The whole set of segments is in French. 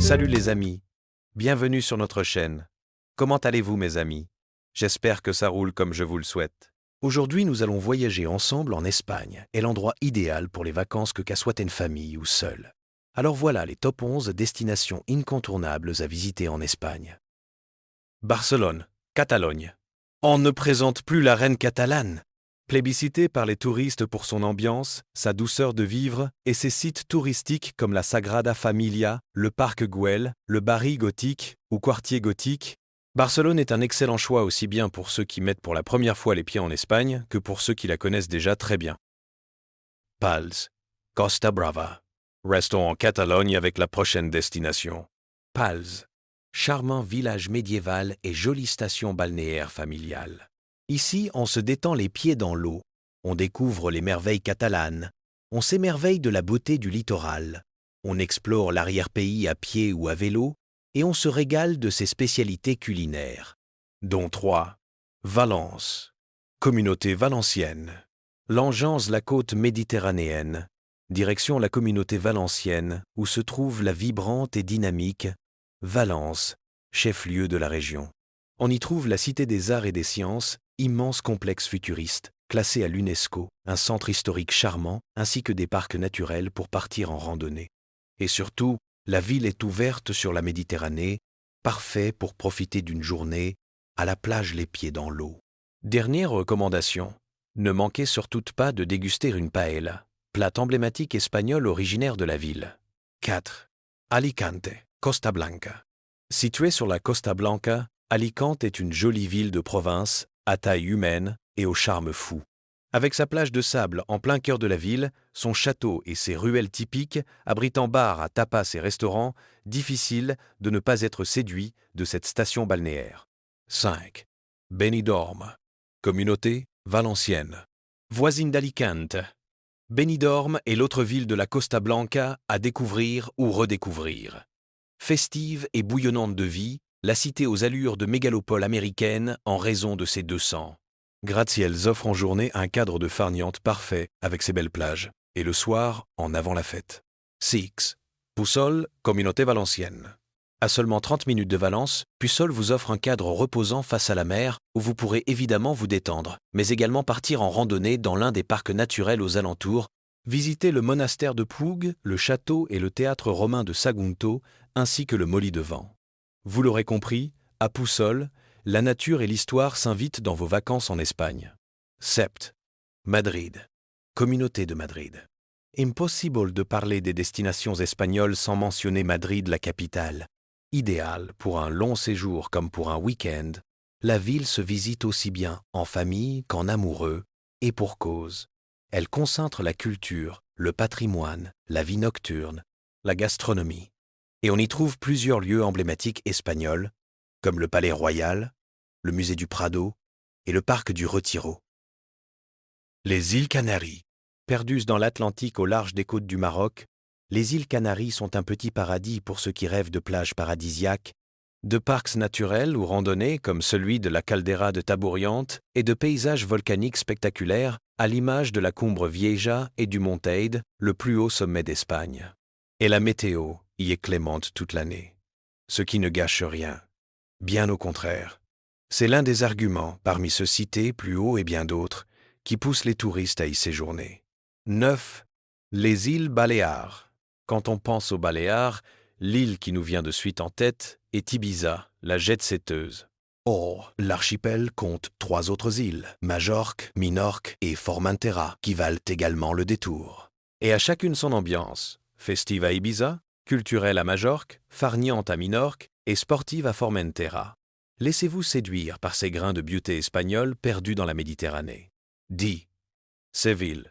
Salut les amis, bienvenue sur notre chaîne. Comment allez-vous mes amis? J'espère que ça roule comme je vous le souhaite. Aujourd'hui nous allons voyager ensemble en Espagne, et l'endroit idéal pour les vacances que qu'à soit une famille ou seul. Alors voilà les top 11 destinations incontournables à visiter en Espagne. Barcelone, Catalogne. On ne présente plus la reine catalane. Plébiscitée par les touristes pour son ambiance, sa douceur de vivre et ses sites touristiques comme la Sagrada Familia, le parc Güell, le Barri gothique ou quartier gothique, Barcelone est un excellent choix aussi bien pour ceux qui mettent pour la première fois les pieds en Espagne que pour ceux qui la connaissent déjà très bien. Pals, Costa Brava. Restons en Catalogne avec la prochaine destination. Pals, charmant village médiéval et jolie station balnéaire familiale. Ici, on se détend les pieds dans l'eau, on découvre les merveilles catalanes, on s'émerveille de la beauté du littoral, on explore l'arrière-pays à pied ou à vélo, et on se régale de ses spécialités culinaires, dont 3. Valence, communauté valencienne. L'enjance la côte méditerranéenne, direction la communauté valencienne, où se trouve la vibrante et dynamique Valence, chef-lieu de la région. On y trouve la Cité des Arts et des Sciences, immense complexe futuriste, classé à l'UNESCO, un centre historique charmant, ainsi que des parcs naturels pour partir en randonnée. Et surtout, la ville est ouverte sur la Méditerranée, parfait pour profiter d'une journée à la plage les pieds dans l'eau. Dernière recommandation, ne manquez surtout pas de déguster une paella, plat emblématique espagnol originaire de la ville. 4. Alicante, Costa Blanca. Située sur la Costa Blanca, Alicante est une jolie ville de province, à taille humaine et au charme fou. Avec sa plage de sable en plein cœur de la ville, son château et ses ruelles typiques, abritant bars à tapas et restaurants, difficile de ne pas être séduit de cette station balnéaire. 5. Benidorm, communauté valencienne. Voisine d'Alicante, Benidorm est l'autre ville de la Costa Blanca à découvrir ou redécouvrir. Festive et bouillonnante de vie, la cité aux allures de mégalopole américaine en raison de ses 200 gratte-ciels offre en journée un cadre de farniente parfait avec ses belles plages, et le soir, en avant la fête. 6. Puçol, communauté valencienne. À seulement 30 minutes de Valence, Puçol vous offre un cadre reposant face à la mer où vous pourrez évidemment vous détendre, mais également partir en randonnée dans l'un des parcs naturels aux alentours, visiter le monastère de Puig, le château et le théâtre romain de Sagunto, ainsi que le Molly de Vent. Vous l'aurez compris, à Puçol, la nature et l'histoire s'invitent dans vos vacances en Espagne. 7. Madrid, communauté de Madrid. Impossible de parler des destinations espagnoles sans mentionner Madrid, la capitale. Idéale pour un long séjour comme pour un week-end, la ville se visite aussi bien en famille qu'en amoureux, et pour cause. Elle concentre la culture, le patrimoine, la vie nocturne, la gastronomie. Et on y trouve plusieurs lieux emblématiques espagnols, comme le Palais Royal, le musée du Prado et le parc du Retiro. Les îles Canaries. Perdues dans l'Atlantique au large des côtes du Maroc, les îles Canaries sont un petit paradis pour ceux qui rêvent de plages paradisiaques, de parcs naturels ou randonnées comme celui de la caldeira de Taburiante et de paysages volcaniques spectaculaires à l'image de la Cumbre Vieja et du mont Teide, le plus haut sommet d'Espagne. Et la météo y est clémente toute l'année, ce qui ne gâche rien. Bien au contraire. C'est l'un des arguments, parmi ceux cités plus haut et bien d'autres, qui poussent les touristes à y séjourner. 9. Les îles Baléares. Quand on pense aux Baléares, l'île qui nous vient de suite en tête est Ibiza, la jet-setteuse. Or, l'archipel compte 3 autres îles, Majorque, Minorque et Formentera, qui valent également le détour. Et à chacune son ambiance. Festive à Ibiza, culturelle à Majorque, farniente à Minorque et sportive à Formentera. Laissez-vous séduire par ces grains de beauté espagnole perdus dans la Méditerranée. 10. Séville,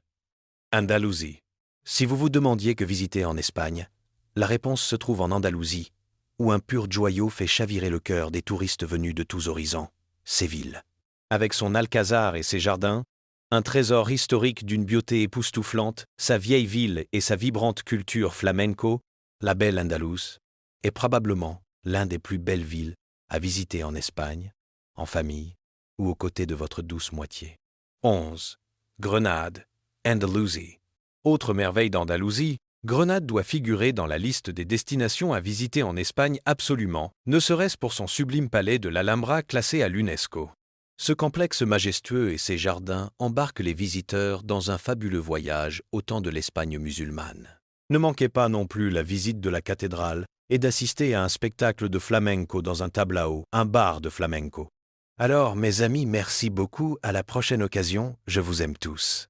Andalousie. Si vous vous demandiez que visiter en Espagne, la réponse se trouve en Andalousie, où un pur joyau fait chavirer le cœur des touristes venus de tous horizons, Séville. Avec son alcazar et ses jardins, un trésor historique d'une beauté époustouflante, sa vieille ville et sa vibrante culture flamenco, la belle Andalouse est probablement l'un des plus belles villes à visiter en Espagne, en famille ou aux côtés de votre douce moitié. 11. Grenade, Andalousie. Autre merveille d'Andalousie, Grenade doit figurer dans la liste des destinations à visiter en Espagne absolument, ne serait-ce pour son sublime palais de l'Alhambra classé à l'UNESCO. Ce complexe majestueux et ses jardins embarquent les visiteurs dans un fabuleux voyage au temps de l'Espagne musulmane. Ne manquez pas non plus la visite de la cathédrale et d'assister à un spectacle de flamenco dans un tablao, un bar de flamenco. Alors, mes amis, merci beaucoup, à la prochaine occasion, je vous aime tous.